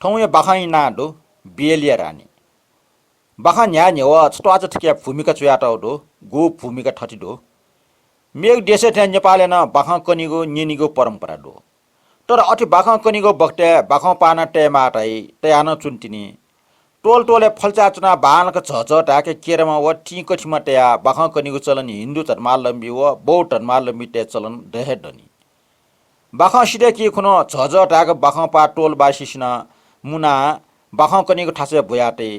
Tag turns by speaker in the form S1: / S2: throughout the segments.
S1: ठौय बाखाइ नाडो बेलिया रानी बाखा न्या न्याव छटवाच ठिया भूमिका चुयाटाउडो गो भूमिका ठटिडो मेग देशे ठ्या नेपाले न बाखा कनिगो निनिगो परम्परा डो तर अति बाखा कनिगो बक्टे बाखा पाना टेमाटाइ तयान चुन्टिनी टोल टोले फल्चा चुना बानक झझ ढाके केरमा व टी कठिमा टेया बाखा कनिगो चलन हिन्दू धर्मावलम्बी व बौद्ध धर्मावलम्बी टे चलन रहे डनी बाखा सिडे कि खुनो झझ ढाके बाखा पा टोल बासिसिना मुना बाखा कनिगो ठासे भुयाटे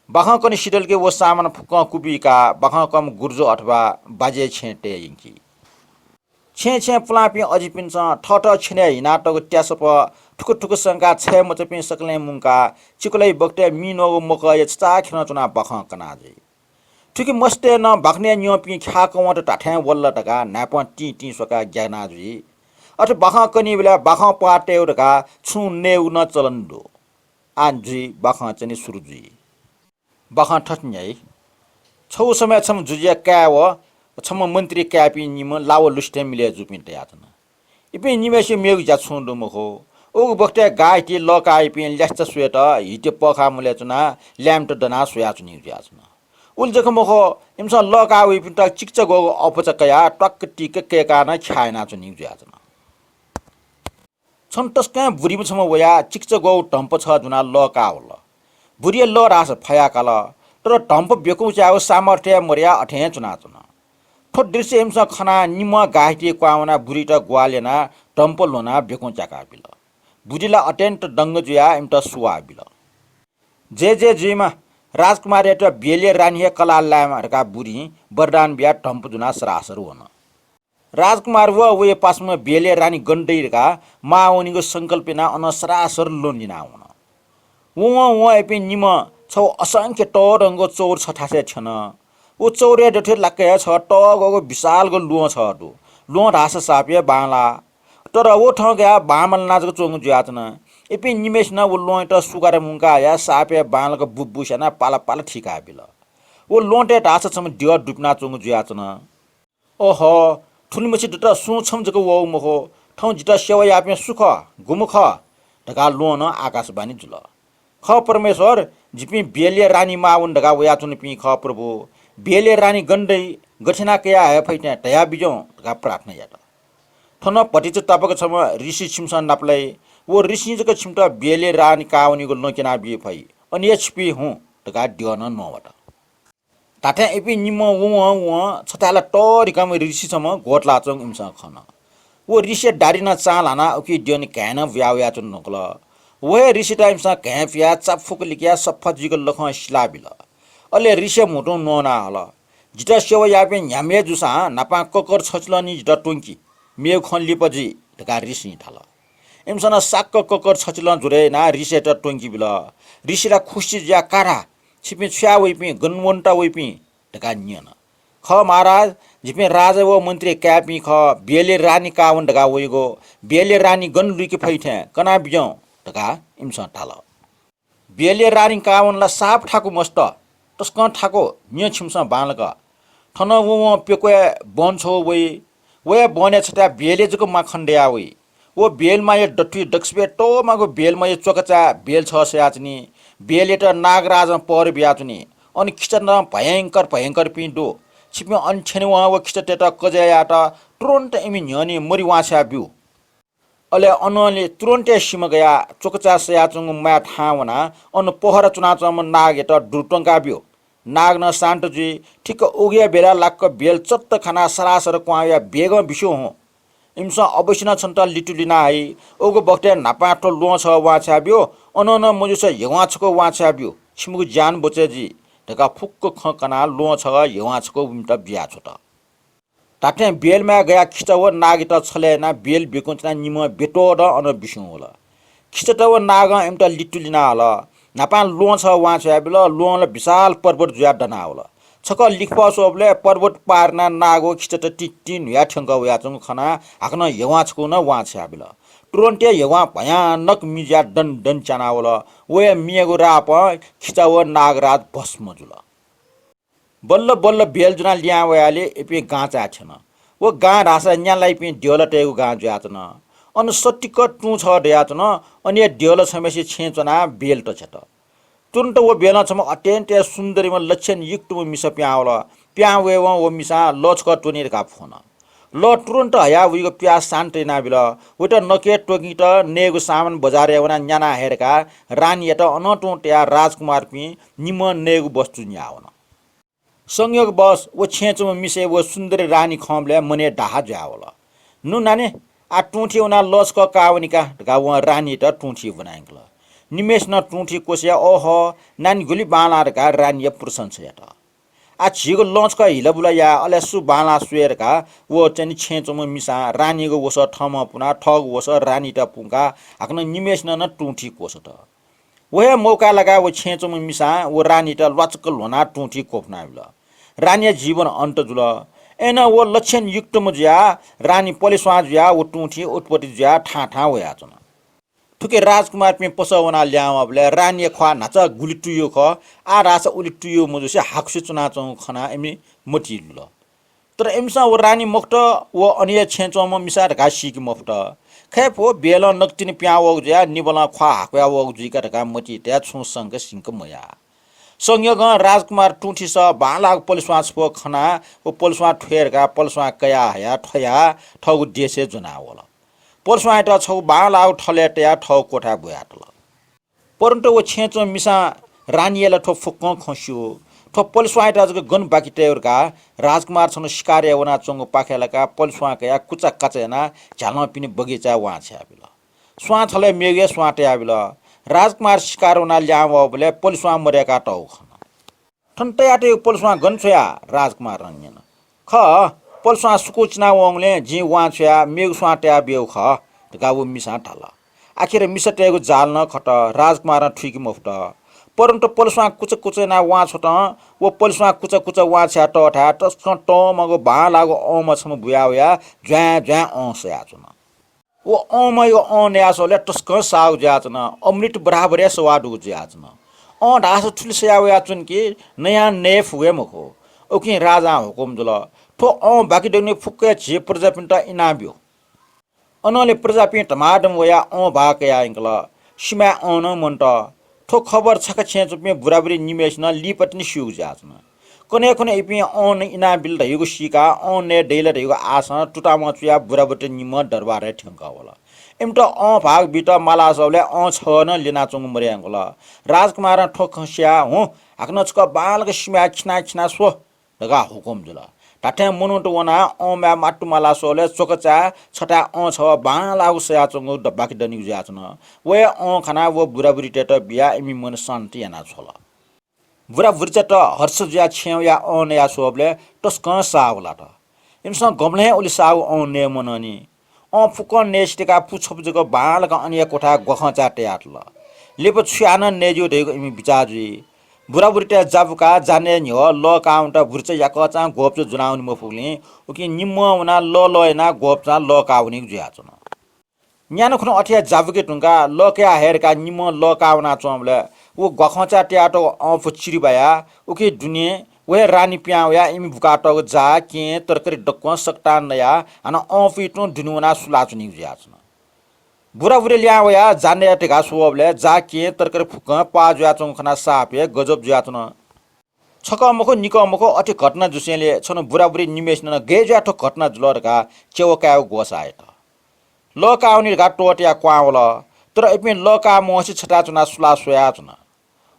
S1: बाखा कनि सिडल के वो सामान फुक कुबिका बाखा कम गुर्जो अथवा बाजे छेटे यिंकी छे छे पुलापी अजिपिन्छ ठठ छिने हिनाटको ट्यासप ठुक ठुक संका छे मचपि सकले मुंका चिकुलै बक्टे मिनो मक यचा खेन चुना बख कनाजे ठुकी मस्ते न बखने न्योपि ख्याक वट टाठे वल्ल टका नाप टी टी सका ज्ञानाजुई अथ बख कनि बेला बख पाटे उडका छु नेउ न चलन्दो आन्जुई बख चनि सुरुजुई बख ठट्न्याई छौ समय छम जुजिया काव छम मन्त्री क्यापी निम लाव लुस्टे मिले जुपिन्टे यातन इपि निमेसे मेग जा छुंडु मखो ओ बक्टे गाइटी लकाइ पिन ल्यास्त स्वेट हिटे पखा मुले चुना ल्याम्ट दना सुया चुनि याचन उल जख मखो इमस लका उ पिन त चिकच गो अपचकया टक टिक के काना छायना चुनि याचन छन तस्का बुरी छम वया चिकच गो टम्प छ जुना लका होल बुरी ल रास फया काल तर टम्प बेकु चाव सामर्थ्य मर्या अठे चुना चुना ठो दृश्य हिंस खना निम गाहिटी क्वावना बुढी त ग्वालेना टम्पल लोना बेको चाका बिल बुढीला अटेन्ट डङ्ग जुया इमट सुवा बिल जे जुइमा राजकुमार एट बेले रानी कला लामहरुका बुढी बरदान बिया टम्प जुना सरासर होन राजकुमार वे पासमा बेले रानी गण्डैरका माओनीको संकल्पना अन सरासर लोनिना हुन वो एपि निम छौ असंख्य टरङ्गो चौर छठासे छन उ चौरे डठे लक्के छ टगको विशाल गो लुह छ दु लुह ढास सापिए बाला तर वो ठ गया बामल नाजको चोंग जुयाचन एपि निमेश न वो लुह त सुगारे मुंका या सापिए बालको बुबुसना पाला पाला ठिका बिल वो लोटे ढास छम दिय डुप्ना चोंग जुयाचन ओहो ठुलमछि दत सु छम जको वो मखो ठौ जित सेवा यापे सुख गुमुख ढका लुह न आकाशवाणी जुल ख परमेश्वर जिपि बेले रानी माउन ढका वया चुन पि ख प्रभु बेले रानी गण्डै गठिना कया है फैटे तया बिजो ढका प्रार्थना यात थन पटिच तपक छम ऋषि छिमसन नाप्लै वो ऋषि जको छिमट बेले रानी काउनीको नकिना बि फै अनि एचपी हु ढका दियन नवट ताथे एपि निम वो छताला टरिकम ऋषि छम गोटला चंग इमसा खन वो ऋषि डारिना चालाना उकि दियन कैन व्याव्या चुन नकल वो ऋषि टाइम सा कैफिया चफुक लिकिया सफा जिको लख स्लाबिल अले ऋषि मोटो नोना हल जिटा सेवा यापे न्यामे जुसा नापा ककर छचलनी जिटा टुंकी मेव खनली पजी ढका ऋषि थाल एमसन साक्क ककर छचलन जुरे ना ऋषि त टुंकी बिल ऋषिला खुशी ज्या कारा छिपि छ्या वइपि गनवन्टा वइपि ढका नियन ख महाराज जिपे राजा व मन्त्री क्यापि ख बेले रानी कावन ढका वइगो बेले रानी गन लुकी फैठे कना बिजौ ढका इमसन थाल बेले रानी कावनला साप ठाकु मस्त तस्क ठाको निय छिमस बालक ठन वो पेकोए बन छौ वे बने छटा बेले जको माखण्डेया वो बेलमा ये डट्टी डक्सबे टो मागो बेलमा ये चोकचा बेल छ सयाचनी बेले त नागराज पर बियाचनी अनि खिचन भयंकर भयंकर पिंडो छिपे अनछेने वा वो खिचटेटा कजयाटा तुरन्त इमि न्यनी मरि वाछा बिउ अले अनले तुरन्ते सिम गया चोकचा सयाचुङ मा ठावना अन पोहर चुनाचम नागेट दुटंका बिउ नागन शान्तजी ठिक उगिया बेला लाक्क बेल चत्त खाना सरासर क्वाया बेग बिसो हो इमसा अवश्य छन्त लिटुलिना आई ओगो बक्टे नापाटो लो छ वाछा बिउ अनन मजुस यवाछको वाछा बिउ छिमुगु ज्यान बोचेजी ढका फुक्क खकना लो छ यवाछको उम्ट बिया छोट ताटे बेलमा गया खिचव नागित छलेना बेल बेकुन्चना निम बेटो र अन बिसु होला खिचटव नाग एमटा लिटुलिना होला नापा लो छ वाछा बिल लोल विशाल पर्वत जुया डना होला छक लिखपा सोबले पर्वत पारना नागो खिचट टिटिन या ठंग याचङ खना हाकन यवाछको न वाछा बिल तुरन्ते यवा भयानक मिजा डन डन चना होला वे मियगो राप खिचाव नागराज भस्म जुल बल्ल बल्ल बेल जुना लिया वयाले एपे गाचा छन वो गा रासा न्यालाई पे दियोलटेको गा जातन अन सट्टिक टु छ देयाचन अनि डेल छमेसी छेचना बेल्ट छत तुरन्त वो बेला छम अत्यन्त सुन्दरीमा लक्षण युक्त मिस प्यावल प्यावे वो मिसा लचक टोनिर का फोन ल तुरन्त हया उइको प्या शान्ति नाबिल उट नके टोकी त नेगु सामान बजारे वना न्याना हेरका रानी एट अनटो ट्या राजकुमार पि निम नेगु वस्तु न्यावन संयोग बस वो छेचम मिसे वो सुन्दरी रानी खम्ले मने डाहा ज्यावल नु नाने आ टुठी उना लचक कावनिका ढका व रानी त टुठी बनाइकल निमेष न टुठी कोसिया ओह नानी गुली बाला ढका रानी प्रशंस एट आ छिगो लचक हिलबुला या अलेसु बाला सुएरका वो चाहिँ छेचम मिसा रानीको वस ठम पुना ठग वस रानी त पुका हाक्न निमेष न टुठी कोस त वहे मौका लगा वो छेचम मिसा वो रानी त लचक लोना टुठी कोप्नाबिल रानी जीवन अन्त जुल एन वो लक्षण युक्त मुजिया रानी पलिस्वा जुया वो टुठी उत्पत्ति जुया ठा होया छन ठुके राजकुमार पे पसवना ल्याव बले रानी ख्वा नाच गुली टुयो ख आ रास उली टुयो मुजुसे हाक्सु चुना चौ खना एमी मोटिल तर एमसा वो रानी मुक्त वो अनिय छेचम मिसा ढका सिक मुक्त खैफो बेल नक्तिन प्याव ज्या निबला ख्वा हाक्या वो जुइका ढका मोटी त्या छु संग सिंक मया संयोग राजकुमार टुठी स बाला पलिस्वा छो खना वो पलिस्वा ठेरका पलिस्वा कया हया ठया ठगु देशे जुनावल पलिस्वा त छौ बाला ठलेट्या ठौ कोठा बुयाटल परन्तु वो छेच मिसा रानीले ठो फुक्क खस्यो ठो पलिस्वा त जग गन बाकी टेरका राजकुमार छन शिकार वना चंग पाखेलका पलिस्वा कया कुचा कचेना झालमा पिने बगैँचा वा छ्याबिल स्वा थले मेगे स्वाटे आबिल राजकुमार शिकार उना ल्याव बले पलिस्वा मरेका टौ खन ठन्टयाटे पलिस्वा गन्छया राजकुमार रन्यन ख पलिस्वा सुकुचना वंगले जी वा छया मेग स्वाट्या बेउ ख गाउ मिसा ठाला आखिर मिसटेको जाल न खट राजकुमार ठुकी मुफ्त परन्तु पलिस्वा कुच कुचना वा छोट वो पलिस्वा कुच कुच वा छया टठा टस्क ट मगो भा लागो ओम छम बुयावया ज्या ज्या औसया छन वो ओम यो ओन यासोले टस्क साउ ज्याचन अमृत बराबर या स्वादु ज्याचन ओ ढास ठुलसया याचन कि नयाँ ने फुगे मखो ओकि राजा हुकुम जुल ठो ओ बाकी दने फुक्के जे प्रजापिन्ट इनाब्यो अनले प्रजापिन्ट माडम वया ओ भाकया इंकला सिमा ओन मन्ट ठो खबर छक छेचुपे बुराबुरी निमेष न लिपटनी सिउ ज्याचन कने कने इपि ओन इनाबिल रहेको सिका ओन ने डेल रहेको आसन टुटामा चुया बुराबुट निम दरबार ठंका होला एमटा ओ भाग बिट माला सबले ओ छ न लिना चंग मर्याङला राजकुमार ठोखस्या हो हाक्नचक बालक सिमा खिना खिना सो दगा हुकुम जुला टाटे मुनुट वना ओ मा माटु माला सोले चोकचा छटा ओ छ बालागु सया चंग डब्बाकी दनि ज्याचन वे ओ खाना वो बुराबुरी टेट बिया एमी मन शान्ति याना छोला बुरा बुर्चट हर्ष ज्या छेउ या ओन या सोबले टस्क सावला त इमसा गमले ओली साव ओन ने मननी ओ फुक नेस्टिका पुछप जग बालक अन्य कोठा गखचा ट्याटल लेप छ्यान नेजु देको इमि बिचाजी बुरा बुर्टे जाबुका जाने नि हो ल काउन्ट बुर्च या कचा गोप जुनाउनी मफुले ओकि निम्म उना ल लयना गोपचा ल काउनी ज्याचन न्यानो खन अठिया जाबुके टुंगा ल क्या हेरका निम्म ल काउना चोमले वो गखचा ट्याटो अफ चिरिबाया उके दुनिया वे रानी प्यावया इमी बुकाटो जा के तरकरी डक्क सकता नया अन अफिटो दुनुना सुलाचुनी ज्याचन बुरा बुरे ल्यावया जाने टेका सोबले जा के तरकरी फुक पा ज्याचन खना सापे गजब ज्याचन छक मखो निक मखो अति घटना जुसेले छन बुरा बुरे निमेष न गे ज्याठो घटना जुलरका चेवकाउ गोसाएट ल काउनी गा टोट्या क्वावल तर एपि ल का मोसी छटा चुना सुला सोया चुना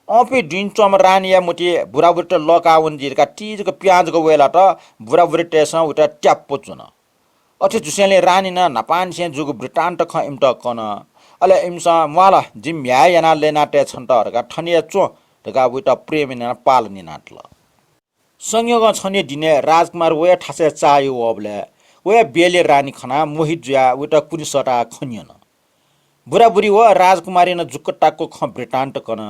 S1: अपि दिन चम रानिया मुटी बुराबुट ल काउन जिरका टीजको प्याजको वेला त बुराबुट स उटा ट्याप्पो चुन अथि जुसेले रानी न नपान से जुगु ब्रिटान त ख इमट कन अले इमसा माला जिम याना लेना टे छन्त हरका ठनिया चो ढका उटा प्रेम न पालनी नाटल संयोग छने दिने राजकुमार वे ठासे चायो अबले वे बेले रानी खना मोहित ज्या उटा कुनी सटा खनियन बुराबुरी व राजकुमारी न जुक्कटाको ख ब्रिटान त कन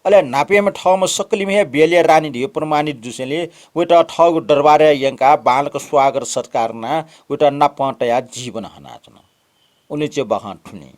S1: अले नापेम ठाउँमा सक्लिमे बेले रानी ढियो प्रमाणित जुसेले उटा ठग दरबारे यंका बालक स्वागत सत्कारना उटा नपटया जीवन हनाचन उनी चाहिँ बहा ठुनी